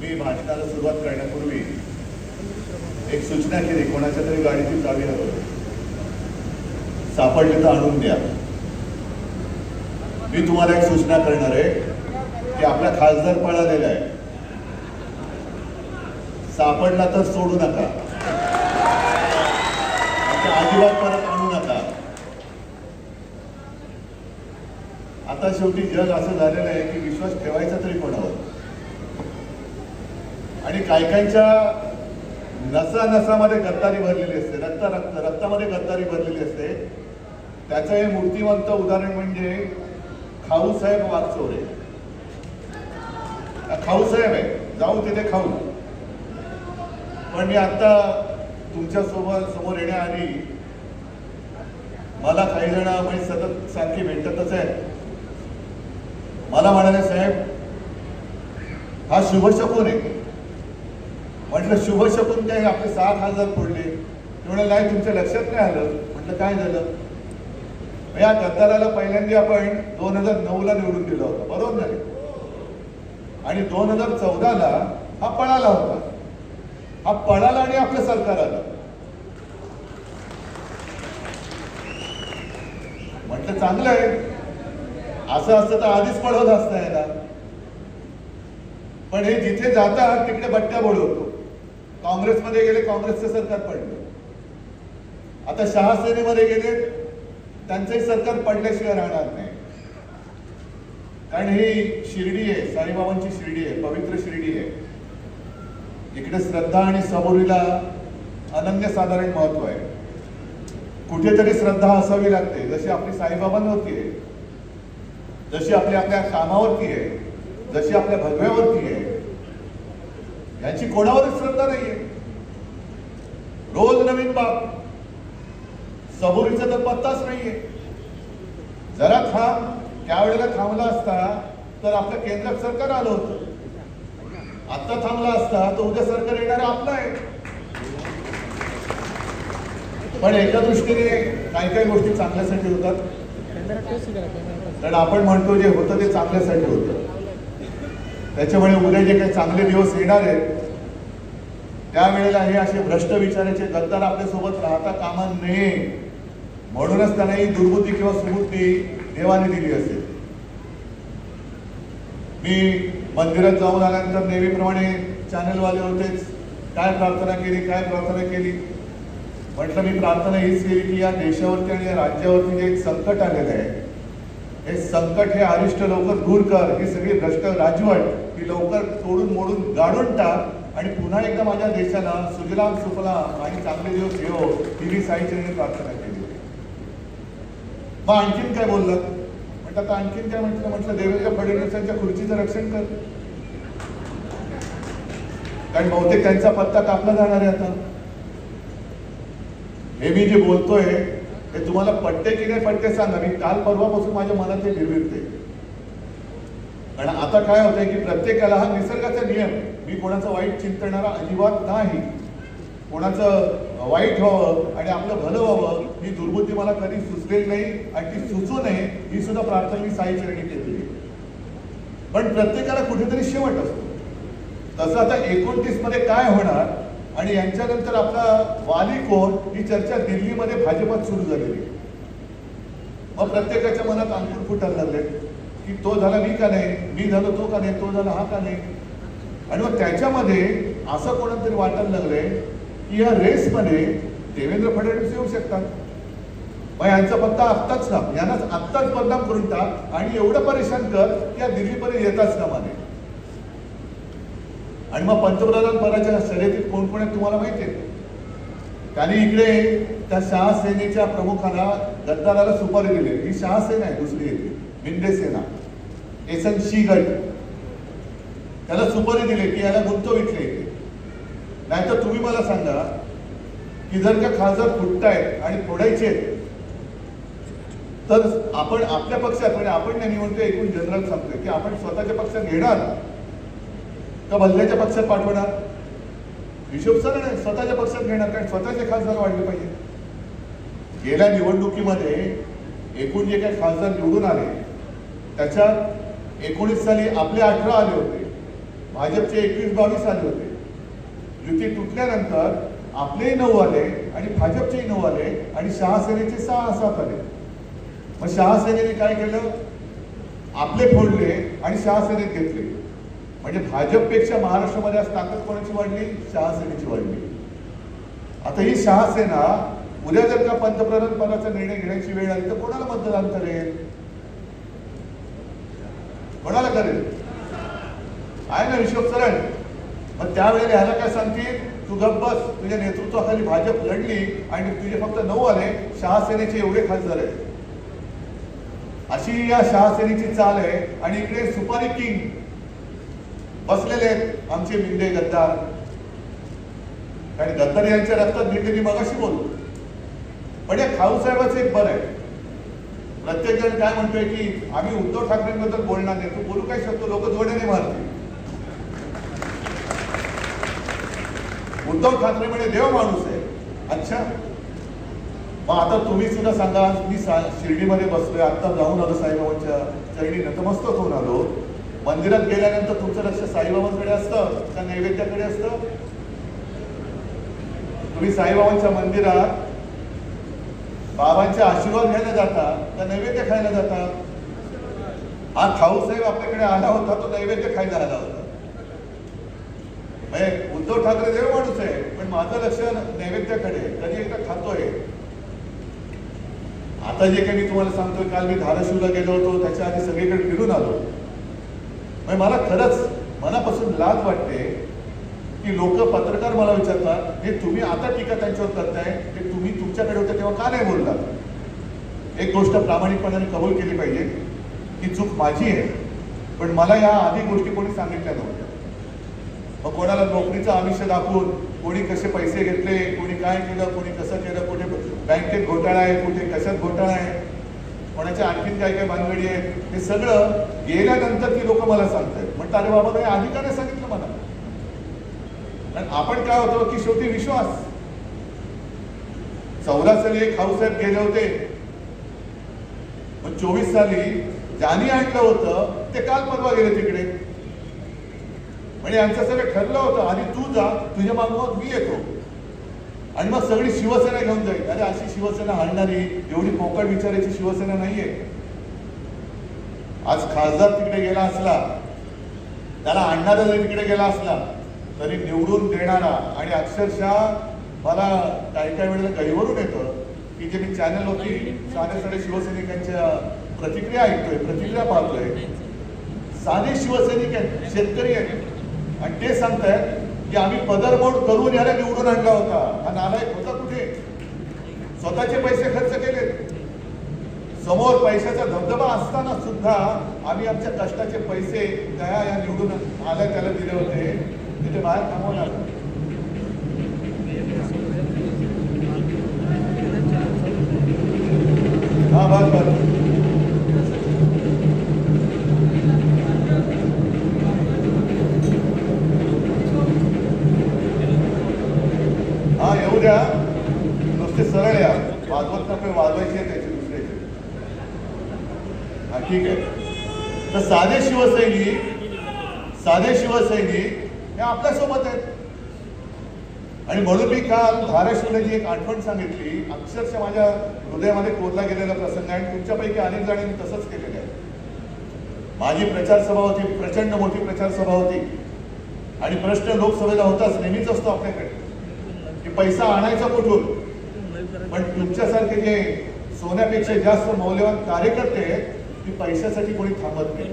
मी भाषणाला सुरुवात करण्यापूर्वी एक सूचना केली, कोणाच्या तरी गाडीची चावी हरवली, सापडली तर आणून द्या. मी तुम्हाला एक सूचना करणार आहे की आपला खासदार पळालेला आहे, सापडला तर सोडू नका, अजिबात परत आणू नका. आता शेवटी जग असं झालेलं आहे की विश्वास ठेवायचा तरी कोणावर. आणि कायकांच्या नसा नसामध्ये गद्दारी भरलेली असते, रक्तामध्ये गद्दारी भरलेली असते. त्याचं हे मूर्तिमंत उदाहरण म्हणजे खाऊसाहेब वागचौरे. खाऊसाहेब आहे, जाऊ तिथे खाऊ. पण मी आता तुमच्या समोर येण्याआधी मला काही जण म्हणजे सतत सारखी भेटतच आहे. मला म्हणाले, साहेब हा शुभशकुन आहे. म्हटलं शुभशकुन काय, आपले 7 खासदार फोडले. ते म्हणाले नाही, तुमच्या लक्षात नाही आलं. म्हटलं काय झालं? या गद्दाराला पहिल्यांदा आपण 2009ला निवडून दिला होता, बरोबर नाही? आणि 2014ला हा पळाला होता. हा पळाला आणि आपलं सरकार आलं. म्हटलं चांगलं आहे, असं असतं तर आधीच पळवत असता याला. पण हे जिथे जातात तिकडे बट्ट्या बोलवतो. काँग्रेसमध्ये गेले, काँग्रेसचं सरकार पडलं. आता शहासेनेमध्ये गेले, त्यांचंही सरकार पडल्याशिवाय राहणार नाही. कारण ही शिर्डी आहे, साईबाबांची शिर्डी आहे, पवित्र शिर्डी आहे. इकडे श्रद्धा आणि सबुरीला अनन्यसाधारण महत्व आहे. कुठेतरी श्रद्धा असावी लागते, जशी आपली साईबाबांवरती आहे, जशी आपल्या कामावरती आहे, जशी आपल्या भगव्यावरती आहे. याची कोणावरच श्रद्धा नाहीये. रोज नवीन बाब, सबुरीचा तर पत्ताच नाहीये. जरा थांब, त्यावेळेला थांबला असता तर आपलं केंद्र सरकार आलं होतं. आता थांबला असता तर उद्या सरकार येणार आपलं आहे. पण एका दृष्टीने काही गोष्टी चांगल्यासाठी होतात. कारण आपण म्हणतो जे होतं ते चांगल्यासाठी होतं. त्याच्यामुळे उद्या जे काही चांगले दिवस येणार आहेत त्यावेळेला हे असे भ्रष्ट विचाराचे गद्दार आपल्यासोबत राहता कामा नये. म्हणूनच त्यांना ही दुर्बुद्धी किंवा सुबुद्धी देवाने दिली असेल. मी मंदिरात जाऊन आल्यानंतर नेहमीप्रमाणे चॅनलवाले होतेच, काय प्रार्थना केली. म्हटलं मी प्रार्थना हीच केली की या देशावरती आणि या राज्यावरती जे एक संकट आलेलं आहे, हे संकट हे अरिष्ट लवकर दूर कर. ही सगळी भ्रष्ट राजवट ही लवकर तोडून मोडून गाडून टाक आणि पुन्हा एकदा माझ्या देशाला सुजलाम सुफलाम आणि चांगले दिवस येवो, ही मी साईचरणी प्रार्थना केली. मग आणखीन काय बोललं? म्हटलं आता आणखीन काय म्हटलं देवेंद्र फडणवीसांच्या खुर्चीचं रक्षण कर. कारण बहुतेक त्यांचा पत्ता कापला जाणार आहे आता. हे मी जे बोलतोय हे तुम्हाला पटते की नाही पटते सांगा. मी काल परवापासून माझ्या मनात हे भिरभिरते. कारण आता काय होतंय की प्रत्येकाला हा निसर्गाचा नियम, मी कोणाचं वाईट चिंतणारा अजिबात नाही. कोणाचं वाईट व्हावं आणि आपलं भलं व्हावं ही दुर्बुद्धी मला कधी सुचलेली नाही आणि ती सुचू नये ही सुद्धा प्रार्थना मी साईचरणी केली. पण प्रत्येकाला कुठेतरी शेवट असतो. तसं आता 29 मध्ये काय होणार आणि यांच्यानंतर आपला वाली कोण ही चर्चा दिल्लीमध्ये भाजपात सुरू झालेली. मग प्रत्येकाच्या मनात अंकुर फुटायला लागले की तो झाला मी का नाही, मी झालो तो का नाही, तो झाला हा का नाही. आणि मग त्याच्यामध्ये असं कोणातरी वाटायला लागलंय की या रेसमध्ये देवेंद्र फडणवीस येऊ शकतात. मग यांचा पत्ता आत्ताच का, यांनाच आत्ताच बदनाम करून टाक आणि एवढं परेशान कर की या दिल्लीपर्यंत येताच कामा नये. आणि मग पंतप्रधान पदाच्या शर्यतीत कोण कोण आहेत तुम्हाला माहिती आहे. त्यांनी इकडे त्या शहासेनेच्या प्रमुखाला गद्दाराला सुपारी दिली. ही शहासेना आहे, दुसरी येते मिंदे सेना, एसएनसी गट. त्याला सुपारी दिली की याला गुंतव इथले येते. नाहीतर तुम्ही मला सांगा की जर का खासदार फुटतायत आणि फोडायचे तर आपण आपल्या पक्षात म्हणजे आपण नाही म्हणतोय, एकूण जनरल सांगतोय की आपण स्वतःच्या पक्षात घेणार का भलत्याच्या पक्षात पाठवणार. हिशोब सरळ आहे, स्वतःच्या पक्षात घेणार. कारण स्वतःचे खासदार वाढले पाहिजे. गेल्या निवडणुकीमध्ये एकूण जे काही खासदार निवडून आले त्याच्यात 19 साली आपले 18 आले होते भाजपचे 21-22 आले होते. युती तुटल्यानंतर आपलेही 9 आले आणि भाजपचेही 9 आले आणि शहासेनेचे 6-7 आले. मग शहासेनेने काय केलं? आपले फोडले आणि शहासेनेत घेतले. म्हणजे भाजपपेक्षा महाराष्ट्रामध्ये आज ताकद कोणाची वाढली? शहासेनेची वाढली. आता ही शहासेना उद्या जर का पंतप्रधान पदाचा निर्णय घेण्याची वेळ आली तर कोणाला मतदान करेल? कोणाला करेल? आहे ना हिशोब सरळ. मग त्यावेळेला ह्याला काय सांगतील? तू गप्प बस, तुझ्या नेतृत्वाखाली भाजप लढली आणि तुझे फक्त 9 आले, शहासेनेचे एवढे खासदार आहेत. अशी या शहासेनेची चाल आहे. आणि इकडे सुपारी किंग बसलेले आहेत आमचे मिंदे गद्दार. कारण गद्दार यांच्या रक्तात भिडले मी मगाशी बोललो. पण या खाऊसाहेबाचं एक बरं आहे, प्रत्येक जण काय म्हणतोय की आम्ही उद्धव ठाकरेंबद्दल बोलणार नाही. तू बोलू काय शकतो? लोक जोड्याने मारतील. उद्धव ठाकरे म्हणजे देव माणूस आहे. अच्छा, मग आता तुम्ही सुद्धा सांगा. मी शिर्डीमध्ये बसलोय, आता जाऊन आलो साईबाबांच्या चरणी नतमस्तक होऊन आलो. मंदिरात गेल्यानंतर तुमचं लक्ष साईबाबांकडे असतं का नैवेद्याकडे असतं? तुम्ही साईबाबांच्या मंदिरात बाबांचे आशीर्वाद घ्यायला जाता का नैवेद्य खायला जाता? हा खाऊसाहेब आपल्याकडे आला होता, तो नैवेद्य खायला आला होता. उद्धव ठाकरे देव माणूस आहे, पण माझं लक्ष नैवेद्याकडे. कधी एकदा खातोय. आता जे काही मी तुम्हाला सांगतोय, काल मी धाराशिवला गेलो होतो, त्याच्या आधी सगळीकडे फिरून आलो. मला खरंच मनापासून लाज वाटते की लोक पत्रकार मला विचारतात, हे तुम्ही आता टीका त्यांच्यावर करताय, ते तुम्ही तुमच्याकडे होते तेव्हा का नाही बोलला? एक गोष्ट प्रामाणिकपणाने कबूल केली पाहिजे की चूक माझी आहे, पण मला या आधी गोष्टी कोणी सांगितल्या नव्हत्या. मग कोणाला नोकरीचं आमिष दाखवून कोणी कसे पैसे घेतले, कोणी काय केलं, कोणी कसं केलं, कुठे बँकेत घोटाळा आहे, कुठे कशात घोटाळा आहे, कोणाच्या आणखीन काय काय भानगडी आहे, हे सगळं गेल्यानंतर ती लोक मला सांगतात. म्हणतात अरे बाबा काही आधी का नाही सांगितलं मला? कारण आपण काय होतो की शेवटी विश्वास. 14 साली खाऊसाहेब गेले होते, मग 24 साली ज्यांनी आणलं होतं ते काल परवा गेले तिकडे. म्हणजे यांचं सगळं ठरलं होतं, आधी तू जा, तुझ्या मागोमाग मी येतो आणि मग सगळी शिवसेना घेऊन जाईल. अरे अशी शिवसेना हलणारी, एवढी पोकळ विचारायची शिवसेना नाहीये. आज खासदार तिकडे गेला असला, त्याला आणणारा जरी तिकडे गेला असला तरी निवडून देणारा, आणि अक्षरशः मला काही काही वेळेला गहिवरून येतं की जे मी चॅनलवरती साधे शिवसैनिकांच्या प्रतिक्रिया ऐकतोय, प्रतिक्रिया पाहतोय. साधे शिवसैनिक आहेत, शेतकरी आहेत, आणि ते सांगतायत की आम्ही पदरमोड करून याला निवडून आणला होता. हा नालायक होता कुठे? स्वतःचे पैसे खर्च केले, समोर पैशाचा धबधबा असताना सुद्धा आम्ही आमच्या कष्टाचे पैसे त्या या निवडून आल्या त्याला दिले होते, तिथे बाहेर थांबवणार. हा बस हा येऊ द्या, नुसते सरळ या, वाजवत नका, वाजवायची आहे त्याची दुसऱ्याची. हा ठीक आहे. तर साधे शिवसैनिक हे आपल्या सोबत आहेत. आणि म्हणून मी काल धाराशिवला जी एक आठवण सांगितली, अक्षरशः माझ्या हृदयामध्ये कोरला गेलेला प्रसंग आहे. आणि तुमच्यापैकी अनेक जणांनी तसंच केलेलं आहे. माझी प्रचार सभा होती, प्रचंड मोठी प्रचार सभा होती, आणि प्रश्न लोकसभेला होताच, नेहमीच असतो आपल्याकडे की पैसा आणायचा कुठून. पण तुमच्यासारखे जे सोन्यापेक्षा जास्त मौल्यवान कार्यकर्ते आहेत, की पैशासाठी कोणी थांबत नाही,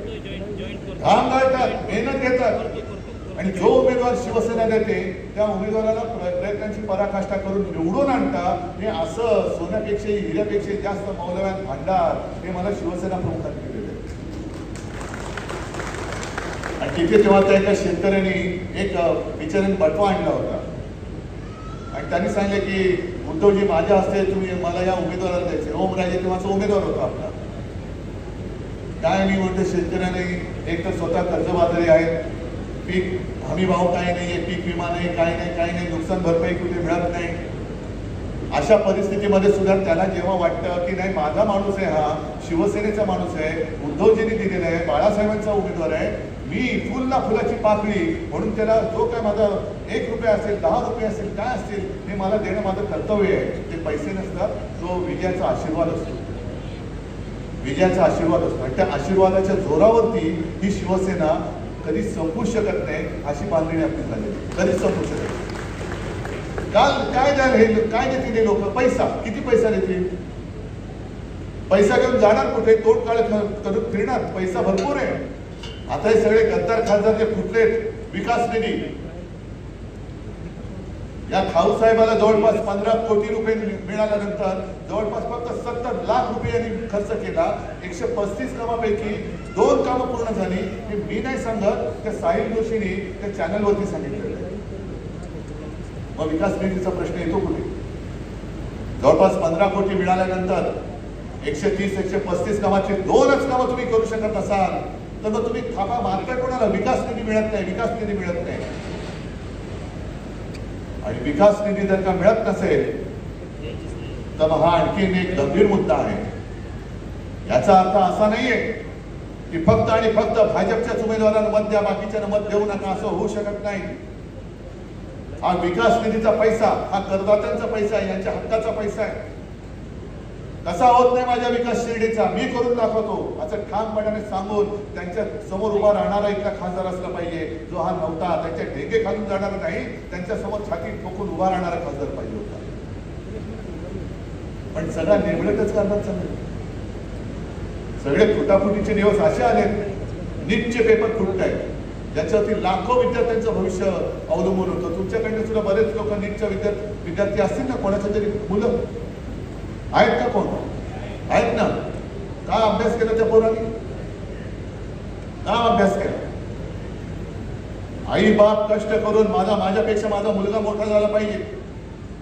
घाम गाळतात, मेहनत घेतात, आणि जो उमेदवार शिवसेना देते त्या उमेदवाराला प्रयत्नांची पराकाष्ठा करून निवडून आणतात. हे असं सोन्यापेक्षाही हिऱ्यापेक्षाही जास्त मौल्यवान भांडार हे मला शिवसेना प्रमुखांनी केलेलं आहे. आणि तिथे तेव्हा त्या एका शेतकऱ्यांनी एक बिचाऱ्याने बटवा आणला होता, आणि त्यांनी सांगितलं की उद्धवजी माझ्या हस्ते तुम्ही मला या उमेदवाराला द्यायचे. ओमराजे तेव्हाचा उमेदवार होता आपला. काय मी म्हणतो, शेतकऱ्याने एक तर स्वतः कर्जबाजारी आहेत, पीक हमी भाव काही नाहीये, पीक विमा नाही, काही नाही, नुकसान भरपाई कुठे मिळत नाही. अशा परिस्थितीमध्ये सुद्धा त्याला जेव्हा वाटतं की नाही माझा माणूस आहे, हा शिवसेनेचा माणूस आहे, उद्धवजींनी दिलेला आहे, बाळासाहेबांचा उमेदवार आहे, मी फुल ना फुलाची पाकळी म्हणून त्याला जो काय माझा 1 रुपया असेल 10 रुपये असेल काय असतील हे मला देणं माझं कर्तव्य आहे. ते पैसे नसतात, तो विजयाचा आशीर्वाद असतो, विजयाचा आशीर्वाद असतो. आणि त्या आशीर्वादाच्या जोरावरती ही शिवसेना कधी संपू शकत नाही अशी बांधणी आपली झालेली, कधीच संपू शकत नाही. काल काय द्याल हे काय देतील हे लोक? पैसा. किती पैसा देतील? पैसा घेऊन जाणार कुठे? तोड काळ करून फिरणार. पैसा भरपूर आहे. आता हे सगळे गद्दार खासदार जे फुटलेत, विकास निधी, या खाऊ साहेबाला जवळपास 15 कोटी रुपये मिळाल्यानंतर जवळपास फक्त 70 लाख रुपये यांनी खर्च केला. 135 कामापैकी 2 कामं पूर्ण झाली. हे मी नाही सांगत, त्या साहिल जोशीने त्या चॅनलवरती सांगितलेलं आहे. मग विकास निधीचा प्रश्न येतो कुठे? जवळपास 15 कोटी मिळाल्यानंतर 130-135 कामाची 2च कामं तुम्ही करू शकत असाल तर मग तुम्ही थांबा. मार्केट कोणाला? विकास निधी मिळत नाही, विकास निधी मिळत नाही. आणि विकास निधी जर का मिळत नसेल तर हा आणखीन एक गंभीर मुद्दा आहे. याचा अर्थ असा नाहीये की फक्त आणि फक्त भाजपच्याच उमेदवारांना मत द्या, बाकीच्यांना मत देऊ नका, असं होऊ शकत नाही. हा विकास निधीचा पैसा हा करदात्यांचा पैसा आहे, यांच्या हक्काचा पैसा आहे. कसा होत नाही माझ्या विकास शिर्डीचा? मी करून दाखवतो असं ठामपणाने सांगून त्यांच्या समोर उभा राहणारा इथला खासदार असला पाहिजे, जो हा नव्हता. त्यांच्या ढेके खालून जाणार नाही, त्यांच्या समोर छाती ठोकून उभा राहणारा खासदार पाहिजे होता. पण सगळा निवडतच करणार चालले. सगळे फुटाफुटीचे दिवस असे आले. नीटचे पेपर फुटत आहेत, ज्याच्यावरती लाखो विद्यार्थ्यांचं भविष्य अवलंबून होतं. तुमच्याकडे सुद्धा बरेच लोक नीटच्या विद्यार्थी असतील ना, कोणाच्या तरी मुलं आहेत का? कोण आहेत ना? का अभ्यास केला त्या पोरांनी? का अभ्यास केला? आई बाप कष्ट करून माझ्यापेक्षा माझा मुलगा मोठा झाला पाहिजे.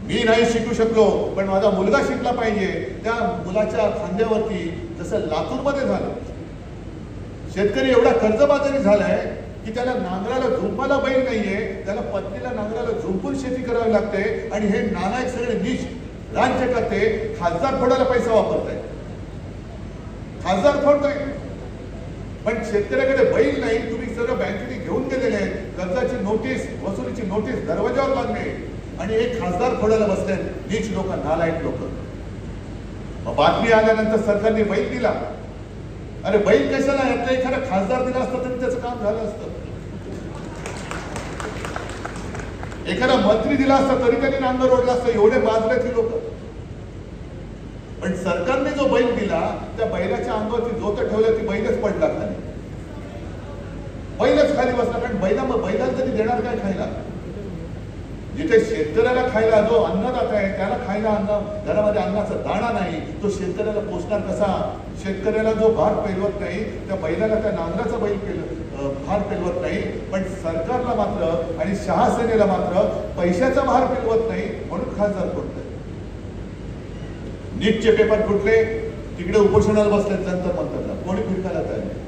मी नाही शिकू शकलो पण माझा मुलगा शिकला पाहिजे. त्या मुलाच्या खांद्यावरती जसं लातूरमध्ये झालं, शेतकरी एवढा कर्जबाजारी झालाय की त्याला नांगराला झुंपायला बैल नाहीये, त्याला पत्नीला नांगराला झुंपून शेती करावी लागते. आणि हे नालायक सगळे नीच राज्य करते खासदार फोडायला पैसा वापरताय, खासदार फोडताय. पण शेतकऱ्याकडे बैल नाही. तुम्ही सगळं बँकेने घेऊन गेलेले आहेत. कर्जाची नोटीस, वसुलीची नोटीस दरवाजावर लागले आणि एक खासदार फोडायला बसले नीच लोक, नालायक लोक. बातमी आल्यानंतर सरकारने बैल दिला. अरे बैल कशाला? यातला एखादा खासदार दिला असता तरी त्याचं काम झालं असतं. एखादा मंत्री दिला असता तरी त्यांनी नांगर ओढला असतं. एवढे बाजलेत लोक. पण सरकारने जो बैल दिला त्या बैलाच्या अंगावरती जोत ठेवलं, ती बैलच पडला खाली, बैलच खाली बसला. कारण बैलाला तरी देणार काय खायला? जिथे शेतकऱ्याला खायला जो अन्नदाता आहे त्याला खायला अन्न, घरामध्ये अन्नाचा दाणा नाही, तो शेतकऱ्याला पोचणार कसा? शेतकऱ्याला जो भार पेलवत नाही, त्या बैलाला, त्या नांगराचा भार पेलवत नाही. पण सरकारला मात्र आणि शहासेनेला मात्र पैशाचा भार पेलवत नाही, म्हणून खासदार फुटले. नीटचे पेपर फुटले, तिकडे उपोषणाला बसले जंतर मंतरला, कोणी फिरकायला तयार नाही.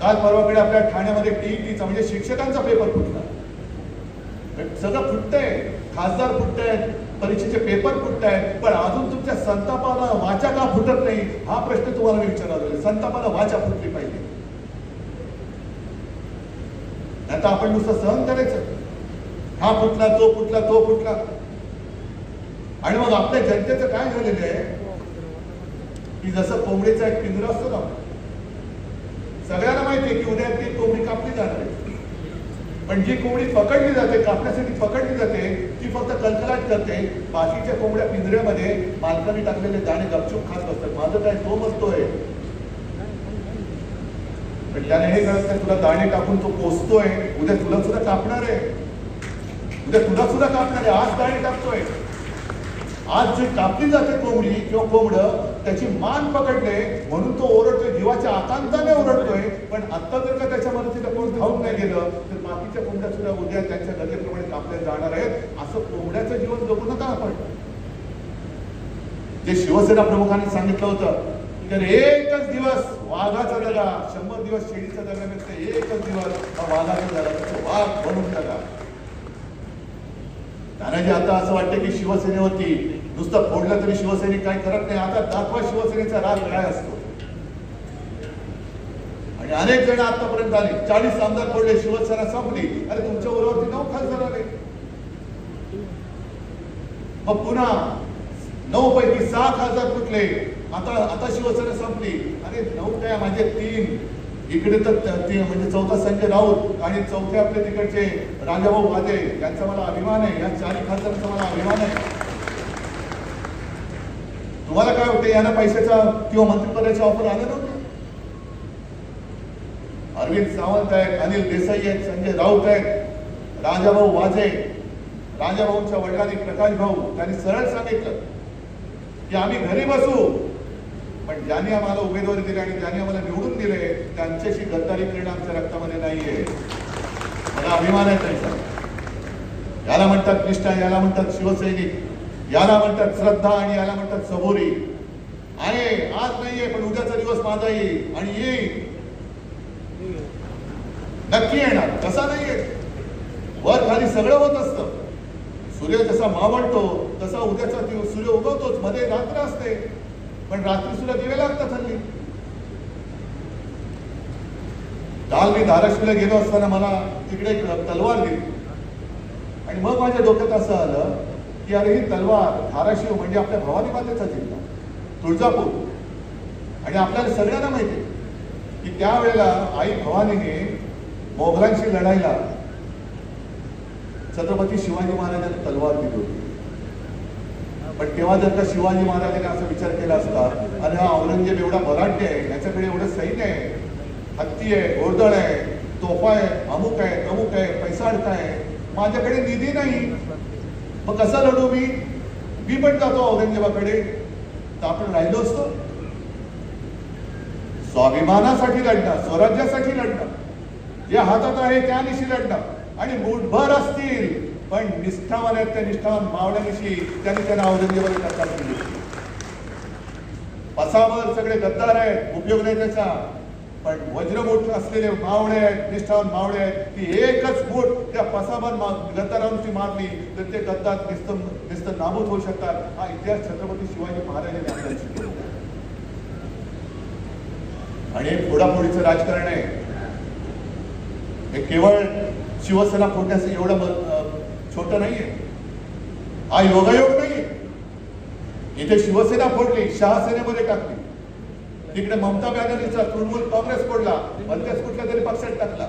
काल परवाकडे आपल्या ठाण्यामध्ये टीईटीचा म्हणजे शिक्षकांचा पेपर फुटला. सगळं फुटतंय, खासदार फुटतायत, परीक्षेचे पेपर फुटतायत. पण अजून तुमच्या संतापाला वाचा का फुटत नाही हा प्रश्न तुम्हाला मी विचारला. संतापाला वाचा फुटली पाहिजे, आता आपण नुसतं सहन करायचं. हा फुटला, तो फुटला, तो फुटला. आणि मग आपल्या जनतेचं काय झालेलं आहे की जसं कोंबडीचा एक पिंजरा असतो ना, सगळ्यांना माहिती आहे की उद्या ती कोंबडी कापली जाणार आहे. पण जी कोंबडी पकडली जाते, कापण्यासाठी पकडली जाते, ती फक्त कलकलाट करते. बाकीच्या कोंबड्या पिंजऱ्यामध्ये मालकाने टाकलेले दाणे गपचूप खात बसतात. माझं काय तो बसतोय, पण त्याने हे कळत नाही तुला दाणे टाकून तो पोचतोय, उद्या तुला सुद्धा कापणार आहे, उद्या तुला सुद्धा कापणार आहे. आज दाणे टाकतोय, आज जी कापली जाते कोंबडी किंवा कोंबडं, त्याची मान पकडले म्हणून तो ओरडतोय, जीवाच्या आकांताने ओरडतोय. पण आता जर का त्याच्या मदतीला कोण धावून नाही गेलं तर बाकीच्या कोंबड्या सुद्धा उद्या त्यांच्या गरजेप्रमाणे कापल्या जाणार आहेत. असं कोंबड्याचं जीवन जगू नका आपण. जे शिवसेना प्रमुखांनी सांगितलं होतं की एकच दिवस वाघाचा जगा, 100 दिवस शेळीचा जगण्यापेक्षा एकच दिवस वाघाचा जगा, वाघ बनून जगा. तानाजी आता असं वाटतं की शिवसेनेवरती नुसतं फोडलं तरी शिवसैनिक काय करत नाही. आता दाखवा शिवसेनेचा राग काय असतो. आणि आणि अनेक जण आतापर्यंत आले, 40 आमदार पडले, शिवसेना संपली. अरे तुमच्या बरोबरती 9 खासदार आले. मग पुन्हा 9 पैकी 6 खासदार फुटले. आता शिवसेना संपली. अरे 9 काय, माझे 3 इकडे तर म्हणजे चौथा संजय राऊत आणि चौथे आपले तिकडचे राजाभाऊ वाजे, यांचा मला अभिमान आहे. या 4 खासदारांचा मला अभिमान आहे. तुम्हाला काय होते, यांना पैशाचा किंवा मंत्रिपदाचे ऑफर आले नव्हते? अरविंद सावंत आहेत, अनिल देसाई आहेत, संजय राऊत आहेत, राजाभाऊ वाजे. राजाभाऊंच्या वडिलांनी प्रकाश भाऊ त्यांनी सरळ सांगितलं की आम्ही घरी बसू, पण ज्यांनी आम्हाला उमेदवारी दिली आणि ज्यांनी आम्हाला निवडून दिले त्यांच्याशी गद्दारी करणं आमच्या रक्तामध्ये नाहीये. मला अभिमान आहे त्यांचा. याला म्हणतात निष्ठा, याला म्हणतात शिवसैनिक, याला म्हणतात श्रद्धा आणि याला म्हणतात सबुरी. आहे आज नाहीये, पण उद्याचा दिवस माझा येईल आणि येईल, नक्की येणार. कसा नाहीये, वर खाली सगळं होत असतं. सूर्य जसा मावळतो तसा उद्याचा दिवस सूर्य उगवतोच. मध्ये रात्र असते, पण रात्री सुद्धा दिवे लागतात हल्ली. काल मी धाराशिवला गेलो असताना मला तिकडे एक तलवार दिली आणि मग माझ्या डोक्यात असं आलं की अरे ही तलवार, धाराशिव म्हणजे आपल्या भवानी मातेचा जिल्हा, तुळजापूर. आणि आपल्याला सगळ्यांना माहिती की त्यावेळेला आई भवानीने मोगलांशी लढायला छत्रपती शिवाजी महाराजांनी तलवार दिली होती. पण तेव्हा जर का शिवाजी महाराजांनी असा विचार केला असता, अरे हा औरंगजेब एवढा बलाढ्य आहे, याच्याकडे एवढं सैन्य आहे, हत्ती आहे, घोडदळ आहे, तोफा आहे, अमुक आहे, तमुक आहे, पैसा अडका आहे, माझ्याकडे निधी नाही, मग कसा लढू मी पण जातो औरंगजेबाकडे, तर आपण राहिलो असतो. स्वाभिमानासाठी लढणं, स्वराज्यासाठी लढणं, जे हातात आहे त्या दिवशी लढणं. आणि मूठभर असतील पण निष्ठावान आहेत, त्या निष्ठावान मावळ्यानिशी त्यांनी त्यांना औरंगजेबाला टक्कर दिली. पसावर सगळे गद्दार आहेत, उपयोग नाही त्याचा, पण वज्रमूठ असलेले मावळे आहेत, निष्ठावान मावळे आहेत, ती एकच मूठ त्या पसावर गद्दारांची मारली तर ते गद्दार नुसतं नाबूद होऊ शकतात. हा इतिहास छत्रपती शिवाजी महाराजांनी आपल्याला शिकवला. आणि फोडाफोडीचं राजकारण आहे हे केवळ शिवसेना फोडण्याचं एवढं छोटं नाहीये. हा योगायोग नाहीये. इथे शिवसेना फोडली, शहासेनेमध्ये टाकली, तिकडे ममता बॅनर्जीचा तृणमूल काँग्रेस फोडला, मध्येच कुठल्या तरी पक्षात टाकला,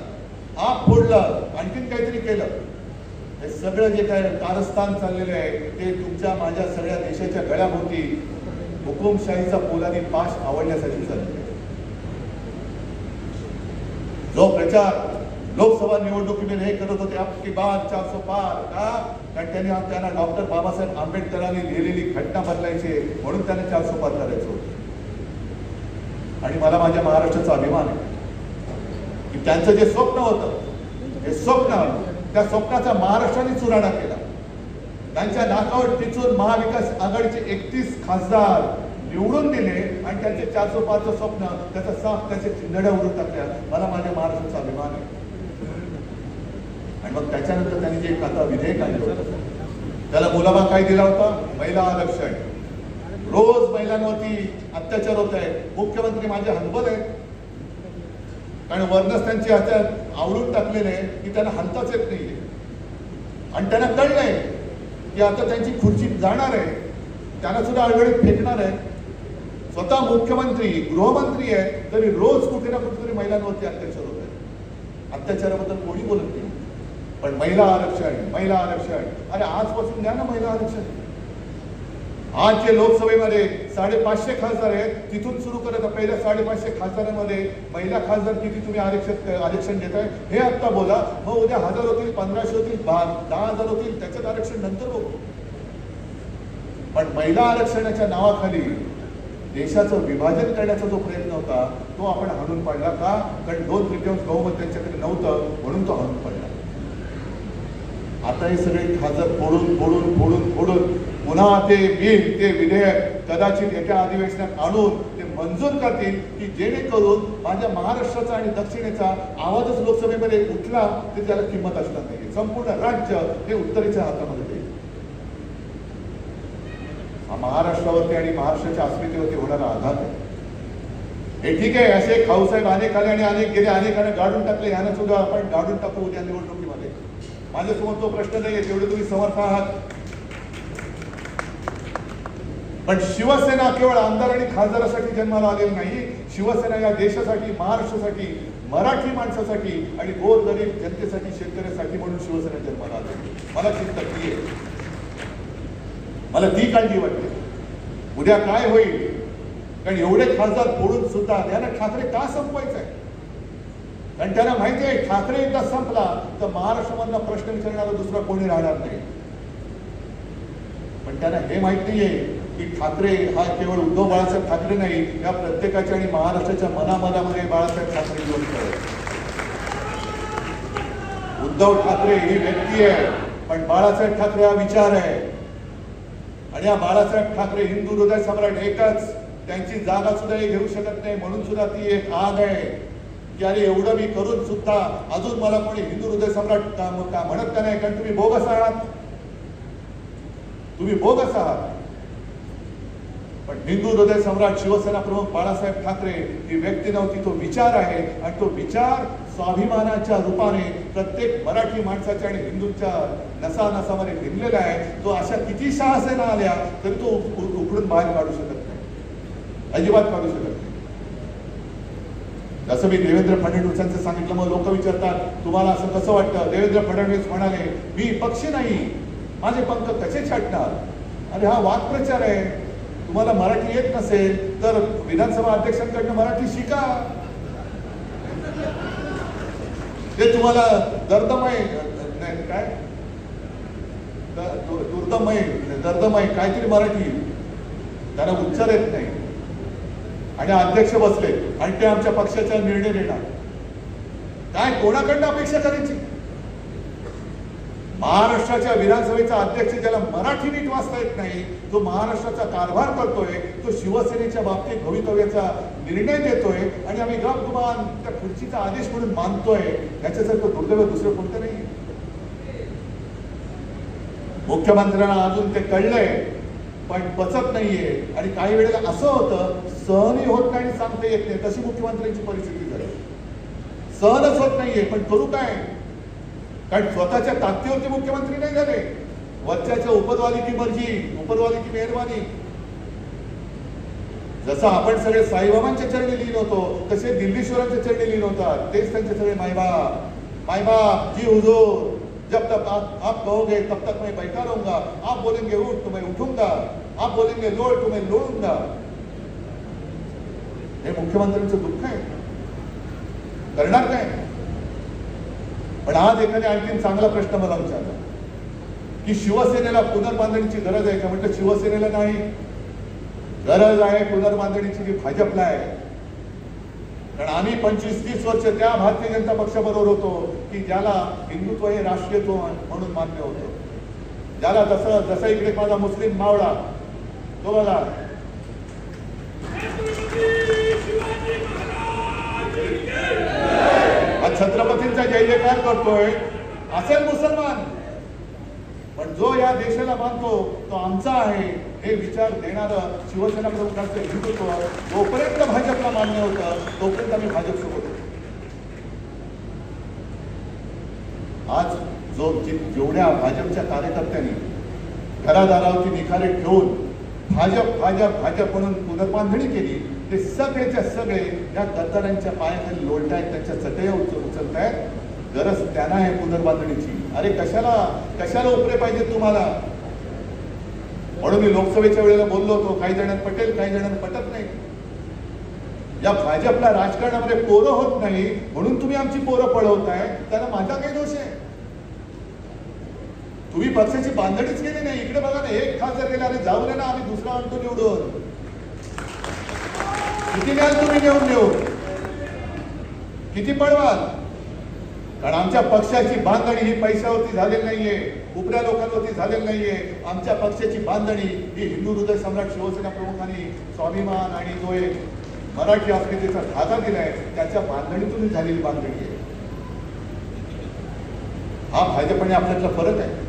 आप फोडला, आणखीन काहीतरी केलं. हे सगळं जे काय कारस्थान चाललेलं आहे ते तुमच्या माझ्या सगळ्या देशाच्या गळ्याभोवती हुकुमशाहीचा पोलादी पाश आवडण्यासाठी चाललेलं आहे. जो प्रचार लोकसभा निवडणुकीमध्ये हे करत होते, आपकी बात 400 पार, का? कारण त्यांना डॉक्टर बाबासाहेब आंबेडकरांनी लिहिलेली घटना बदलायची म्हणून त्यांना 400 पार करायचं होतं. आणि मला माझ्या महाराष्ट्राचा अभिमान आहे की त्यांचं जे स्वप्न होतं, हे स्वप्न, त्या स्वप्नाचा महाराष्ट्राने चुराडा केला. त्यांच्या नाकावर टिचून महाविकास आघाडीचे 31 खासदार निवडून दिले आणि त्यांचे 400 पारचं स्वप्न त्याचा साफ त्याचे चिंधड्या उडून टाकल्या. मला माझ्या महाराष्ट्राचा अभिमान आहे. आणि मग त्याच्यानंतर त्यांनी जे आता विधेयक आणलं होतं त्याला मुलामा काय दिला होता? महिला आरक्षण. रोज महिलांवरती अत्याचार होत आहे. मुख्यमंत्री माझे हतबल आहेत, कारण वरनच त्यांची हातात आवडून टाकलेले की त्यांना हलताच येत नाहीये. आणि त्यांना कळलंय की आता त्यांची खुर्ची जाणार आहे, त्यांना सुद्धा अडगळीत फेकणार आहे. स्वतः मुख्यमंत्री, गृहमंत्री आहेत, तरी रोज कुठे ना कुठेतरी महिलांवरती अत्याचार होत आहे. अत्याचाराबद्दल कोणी बोलत नाही. पण महिला आरक्षण, महिला आरक्षण, अरे आजपासून द्या ना महिला आरक्षण. आज जे लोकसभेमध्ये 550 खासदार आहेत तिथून सुरू करत पहिल्या 550 खासदारांमध्ये महिला खासदार किती तुम्ही आरक्षण देताय हे आता बोला. मग उद्या 1000 होतील, 1500 होतील, 10,000 होतील, त्याच्यात आरक्षण नंतर बघू. पण महिला आरक्षणाच्या नावाखाली देशाचं विभाजन करण्याचा जो प्रयत्न होता तो आपण हाणून पाडला. का? कारण 2/3 बहुमत त्यांच्याकडे नव्हतं म्हणून तो हाणून पडला. आता हे सगळे खासदार फोडून फोडून फोडून फोडून पुन्हा ते बिल, ते विधेयक कदाचित येत्या अधिवेशनात आणून ते मंजूर करतील की जेणेकरून माझ्या महाराष्ट्राचा आणि दक्षिणेचा आवाजच लोकसभेमध्ये उठला तर त्याला किंमत असणार नाही. संपूर्ण राज्य हे उत्तरेच्या हातामध्ये देईल. हा महाराष्ट्रावरती आणि महाराष्ट्राच्या अस्मितेवरती होणारा आघात आहे. हे ठीक आहे, असे खाऊसाहेब अनेक आले आणि अनेक गेले, अनेकांना गाडून टाकले, यानं सुद्धा आपण गाडून टाकू उद्या निवडणुकीमध्ये. माझ्यासमोर तो प्रश्न नाहीये, तेवढे तुम्ही समर्थ आहात. पण शिवसेना केवळ आमदार आणि खासदारासाठी जन्माला आलेली नाही. शिवसेना या देशासाठी, महाराष्ट्रासाठी, मराठी माणसासाठी आणि गोरगरीब जनतेसाठी, शेतकऱ्यासाठी म्हणून शिवसेना जन्माला आली. मला चिंता ती आहे, मला ती काळजी वाटते उद्या काय होईल. कारण एवढे खासदार फोडून सुद्धा त्यांना ठाकरे का संपवायचं आहे? कारण त्यांना माहिती आहे ठाकरे एकदा संपला तर महाराष्ट्रामधला प्रश्न विचारणारा दुसरा कोणी राहणार नाही. पण त्यांना हे माहित नाहीये की ठाकरे हा केवळ उद्धव बाळासाहेब ठाकरे नाही, या प्रत्येकाच्या आणि महाराष्ट्राच्या मनामनामध्ये बाळासाहेब ठाकरे घेऊन उद्धव ठाकरे ही व्यक्ती आहे, पण बाळासाहेब ठाकरे हा विचार आहे. आणि या बाळासाहेब ठाकरे हिंदू हृदय सम्राट एकच, त्यांची जागा सुद्धा हे घेऊ शकत नाही. म्हणून सुद्धा ती एक आग आहे की अरे एवढं मी करून सुद्धा अजून मला कोणी हिंदू हृदय सम्राट का म्हणत का नाही? कारण तुम्ही बोगस आहात, तुम्ही बोगस आहात. पण हिंदू हृदय सम्राट शिवसेना प्रमुख बाळासाहेब ठाकरे ही व्यक्ती नव्हती, तो विचार आहे. आणि तो विचार स्वाभिमानाच्या रूपाने प्रत्येक मराठी माणसाच्या आणि हिंदूंच्या नसानसामध्ये भिनलेला आहे. तो अशा किती शहासेना आल्या तरी तो उकडून बाहेर काढू शकत नाही, अजिबात काढू शकत नाही. जसं मी देवेंद्र फडणवीसांचं सांगितलं, मग लोक विचारतात तुम्हाला असं कसं वाटतं? देवेंद्र फडणवीस म्हणाले मी पक्षी नाही, माझे पंख कसे छाटणार? अरे हा वाक्प्रचार आहे. तुम्हाला मराठी येत नसेल तर विधानसभा अध्यक्षांकडनं मराठी शिका. ते तुम्हाला दर्दमय काय दर्दमय काहीतरी मराठी, त्यांना उच्चार येत नाही आणि अध्यक्ष बसले आणि ते आमच्या पक्षाचा निर्णय देणार. काय कोणाकडनं अपेक्षा करायची? महाराष्ट्राच्या विधानसभेचा अध्यक्ष ज्याला मराठी नीट वाचता येत नाही, तो महाराष्ट्राचा कारभार करतोय, तो शिवसेनेच्या बाबतीत भवितव्याचा निर्णय देतोय आणि आम्ही गपगुमान त्या खुर्चीचा आदेश म्हणून मानतोय. याच्यासारखं दुर्दैव दुसरं कोणतं नाही. मुख्यमंत्र्यांना अजून ते कळलंय पण पचत नाहीये. आणि काही वेळेला असं होतं सहनही होत नाही आणि सांगता येत नाही. तशी मुख्यमंत्र्यांची परिस्थिती झाली. सहनच होत नाहीये पण करू काय? कारण स्वतःच्या ताकदीवरती मुख्यमंत्री नाही झाले, वरच्याच्या उपदवाली की मर्जी, उपदवाली की मेहरबानी. जसं आपण सगळे साईबाबांच्या चरणी लीन होतो तसे दिल्लीश्वरांच्या चरणी लीन होतात. तेच त्यांचे सगळे मायबाप जी हुजूर, जब तक आप कहोगे तब तक मैं बैठा रहूंगा, आप बोलेंगे उठ तो मैं उठूंगा, आप बोलेंगे लोड तो मैं लोडूंगा. हे मुख्यमंत्र्यांचं दुःख आहे. करणार काय? पण आज एखाद्या आणखीन चांगला प्रश्न मला विचारला की शिवसेनेला पुनर्बांधणीची गरज आहे का? म्हटलं शिवसेनेला नाही, गरज आहे पुनर्बांधणीची जी भाजपला आहे. कारण आम्ही 25-30 वर्ष त्या भारतीय जनता पक्षाबरोबर होतो की ज्याला हिंदुत्व हे राष्ट्रीयत्व म्हणून मान्य होतं. ज्याला जसं इकडे माझा मुस्लिम मावळा तो बघा छत्रपतींचा जय जयकार करतोय, असेल मुसलमान, पण जो या देशाला मानतो तो आमचा आहे हे विचार देणारं शिवसेना प्रमुखांचं हिंदुत्व जोपर्यंत भाजपला मान्य होतं तोपर्यंत आम्ही भाजपसोबत होतो. आज जेवढ्या भाजपच्या कार्यकर्त्यांनी घरादारावरती निखारे ठेवून भाजप म्हणून पुनर्बांधणी केली, ते सगळेच्या सगळे या गद्दारांच्या पायाखाली लोळतायत, त्यांच्या चटया उचलतायत. गरज त्यांना आहे पुनर्बांधणीची. अरे कशाला उपरे पाहिजे तुम्हाला? म्हणून मी लोकसभेच्या वेळेला बोललो होतो, काही जणांना पटेल काही जणांना पटत नाही. या भाजपला राजकारणामध्ये पोरं होत नाही म्हणून तुम्ही आमची पोरं पळवताय, त्यांना माझा काही दोष आहे? तुम्ही पक्षाची बांधणीच केली नाही. इकडे बघा ना, एक खासदार गेला, अरे जाऊ दे ना, आम्ही दुसरा आणतो निवडून. किती न्याल तुम्ही नेऊन किती पळवाल? कारण आमच्या पक्षाची बांधणी ही पैशावरती झालेली नाहीये, उपऱ्या लोकांवरती झालेली नाहीये. आमच्या पक्षाची बांधणी ही हिंदू हृदय सम्राट शिवसेना प्रमुखांनी स्वाभिमान आणि जो एक मराठी अस्मितेचा धागा दिलाय त्याच्या बांधणीतून झालेली बांधणी आहे. हा भाजप आणि आपल्यातला फरक आहे.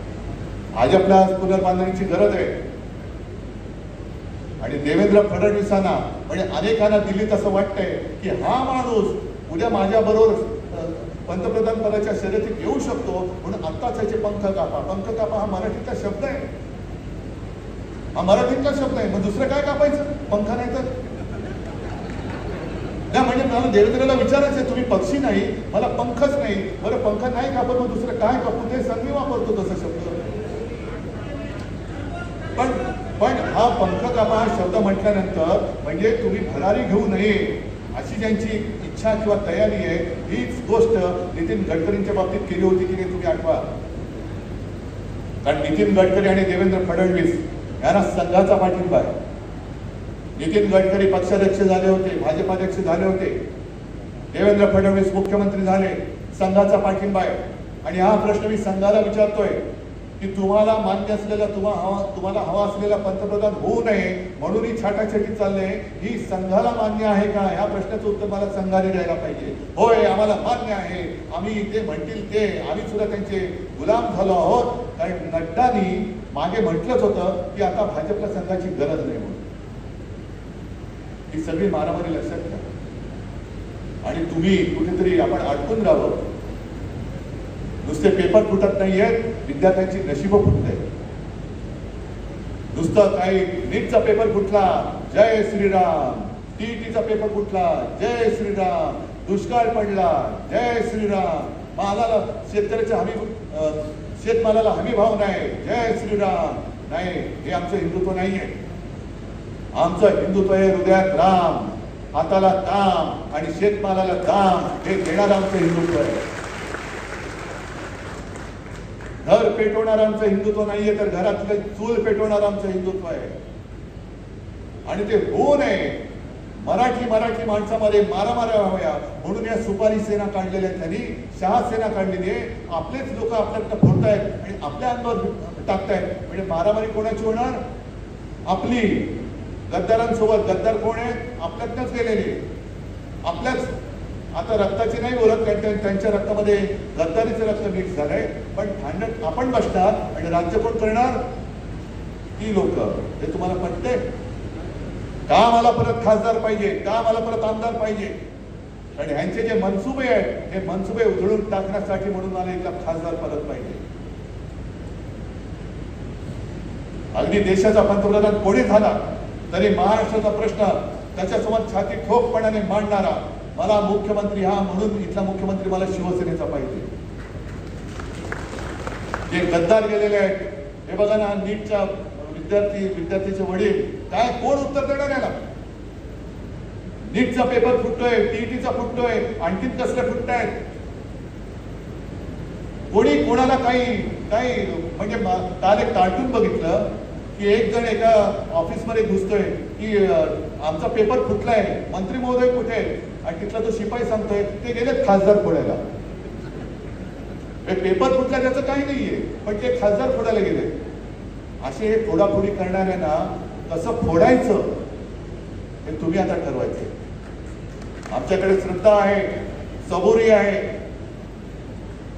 भाजपला पुनर्बांधणीची गरज आहे. आणि देवेंद्र फडणवीसांना म्हणजे अनेकांना दिल्लीत असं वाटतंय की हा माणूस उद्या माझ्याबरोबर पंतप्रधान पदाच्या शर्यतीत येऊ शकतो, म्हणून आत्ताच याचे पंख कापा. पंख कापा हा मराठीतला शब्द आहे, हा मराठीतला शब्द आहे. मग दुसरं काय कापायचं? पंख नाही तर नाही. म्हणजे मला देवेंद्रला विचारायचं, तुम्ही पक्षी नाही, मला पंखच नाही, बरं पंख नाही कापत, मग दुसरं काय कापू? ते संधी वापरतो तसा शब्द. पण हा पंख कापा हा शब्द म्हटल्यानंतर म्हणजे तुम्ही भरारी घेऊ नये अशी ज्यांची इच्छा किंवा तयारी आहे, हीच गोष्ट नितीन गडकरींच्या बाबतीत केली होती की नाही तुम्ही आठवा. कारण नितीन गडकरी आणि देवेंद्र फडणवीस यांना संघाचा पाठिंबा आहे. नितीन गडकरी पक्षाध्यक्ष झाले होते, भाजपाध्यक्ष झाले होते, देवेंद्र फडणवीस मुख्यमंत्री झाले, संघाचा पाठिंबा आहे. आणि हा प्रश्न मी संघाला विचारतोय की तुम्हाला मान्य असलेला तुम्हाला हवा असलेला पंतप्रधान होऊ नये म्हणून ही छाटाछाटी चालले, ही संघाला मान्य आहे का? ह्या प्रश्नाचं उत्तर मला संघाने द्यायला पाहिजे. होय, आम्हाला मान्य आहे, आम्ही ते म्हणतील ते, आम्ही सुद्धा त्यांचे गुलाम झालो आहोत. कारण नड्डांनी मागे म्हटलंच होतं की आता भाजपला संघाची गरज नाही म्हणून. ही सगळी मारामारी लक्षात घ्या. आणि तुम्ही कुठेतरी आपण अडकून राहावं. नुसते पेपर फुटत नाहीयेत, विद्यार्थ्यांची नशीब फुटते. नुसतं काही नीटचा पेपर फुटला, जय श्रीराम, टीईटीचा पेपर फुटला, जय श्रीराम, दुष्काळ पडला, जय श्रीराम, मालाला शेतकऱ्याच्या शेतमालाला हमी भाव नाही, जय श्रीराम. नाही, हे आमचं हिंदुत्व नाहीये. आमचं हिंदुत्व हे हृदयात राम, हाताला काम आणि शेतमालाला दाम हे देणारं आमचं हिंदुत्व आहे. घर पेटवणार आमचं हिंदुत्व नाहीये, तर घरातलं चूल पेटवणार आमचं हिंदुत्व आहे. आणि ते होऊ नये, मराठी माणसामध्ये मारामाऱ्या व्हाव्या म्हणून या सुपारी सेना काढलेल्या आहेत त्यांनी, शहा सेना काढलेली आहे. आपलेच लोक आपल्याकडे फोडतायत आणि आपल्या अंगावर टाकतायत. म्हणजे मारामारी कोणाची होणार? आपली. गद्दारांसोबत. गद्दार कोण आहेत? आपल्यातच गेलेले, आपल्याच. आता रक्ताची नाही बोलत, कारण त्यांच्या रक्तामध्ये गद्दारीचं रक्त मिक्स झालंय. पण भांडण आपण बसणार आणि राज्य कोण करणार? ती लोक. हे तुम्हाला पटते का? मला परत खासदार पाहिजे का? मला परत आमदार पाहिजे? आणि ह्यांचे जे मनसुबे आहेत, हे मनसुबे उधळून टाकण्यासाठी म्हणून मला एकदा खासदार परत पाहिजे. अगदी देशाचा पंतप्रधान कोणी झाला तरी महाराष्ट्राचा प्रश्न त्याच्यासमोर छाती ठोकपणाने मांडणारा मला मुख्यमंत्री हा म्हणून इथला मुख्यमंत्री मला शिवसेनेचा पाहिजे. जे गद्दार गेलेले आहेत, हे बघा ना, नीटच्या विद्यार्थीचे वडील, काय कोण उत्तर देणार याला? नीटचा पेपर फुटतोय, टीईटीचा फुटतोय, आणखीन कसले फुटतायत? कोणी कोणाला काही म्हणजे काल एक कार्टून बघितलं की एक जण एका ऑफिसमध्ये घुसतोय की आमचा पेपर फुटलाय, मंत्री महोदय कुठे? आणि तिथला तो शिपाई सांगतोय ते गेलेत खासदार फोडायला. पेपर फुटला त्याचं काही नाहीये, पण ते खासदार फोडायला गेले. असे हे फोडाफोडी करणाऱ्यांना कसं फोडायचं हे तुम्ही आता ठरवायचं. आमच्याकडे श्रद्धा आहे, सबुरी आहे,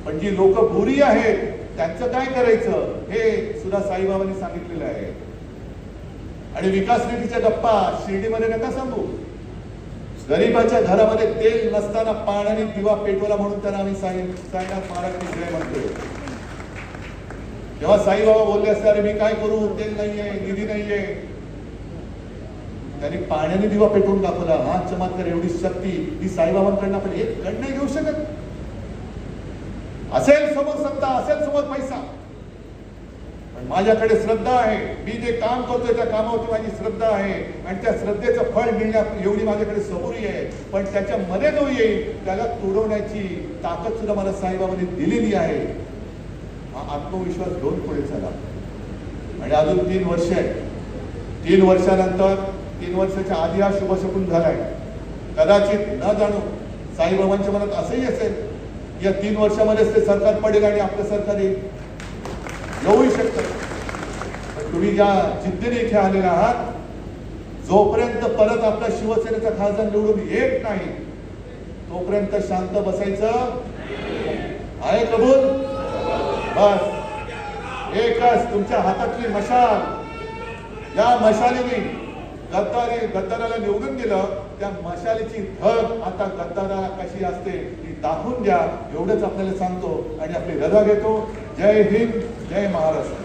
पण जी लोक बुरी आहेत त्यांचं काय करायचं हे सुद्धा साईबाबांनी सांगितलेलं आहे. आणि विकास निधीच्या गप्पा शिर्डीमध्ये नका सांगू. गरीबाच्या घरामध्ये तेल नसताना पाण्याने दिवा पेटवला म्हणून त्यांना आम्ही साईनाथ महाराज जय म्हणतोय. तेव्हा साईबाबा बोलले असते, अरे मी काय करू, तेल नाहीये, निधी नाहीये. त्यांनी पाण्याने दिवा पेटवून दाखवला. हा चमत्कार, एवढी शक्ती ही साईबाबांकडनं आपण एक कण नाही घेऊ शकत. असेल समोर सत्ता, असेल समोर पैसा, पण माझ्याकडे श्रद्धा आहे. मी जे काम करतोय त्या कामावरती माझी श्रद्धा आहे आणि त्या श्रद्धेचं फळ मिळण्या एवढी माझ्याकडे सबुरी आहे. पण त्याच्यामध्ये जो येईल त्याला तोडवण्याची ताकद सुद्धा मला साईबाबांनी दिलेली आहे. हा आत्मविश्वास घेऊन पुढे चला. आणि अजून 3 वर्ष आहे. 3 वर्षानंतर, 3 वर्षाच्या आधी हा शुभशकुन झालाय. कदाचित न जाणू साईबाबांच्या मनात असंही असेल या 3 वर्षामध्येच ते सरकार पडेल आणि आपलं सरकार येऊही शकतं. पण तुम्ही ज्या जिद्दीने इथे आलेला आहात, जोपर्यंत परत आपला शिवसेनेचा खासदार निवडून येत नाही तोपर्यंत शांत बसायचं आहे. कबूल? बस एकच तुमच्या हातातली मशाल, या मशालीने गद्दाराला निवडून दिलं, त्या मशालीची धग आता गद्दाराला कशी असते ती दाखवून द्या, एवढंच आपल्याला सांगतो आणि आपली रजा घेतो. जय हिंद, जय महाराष्ट्र.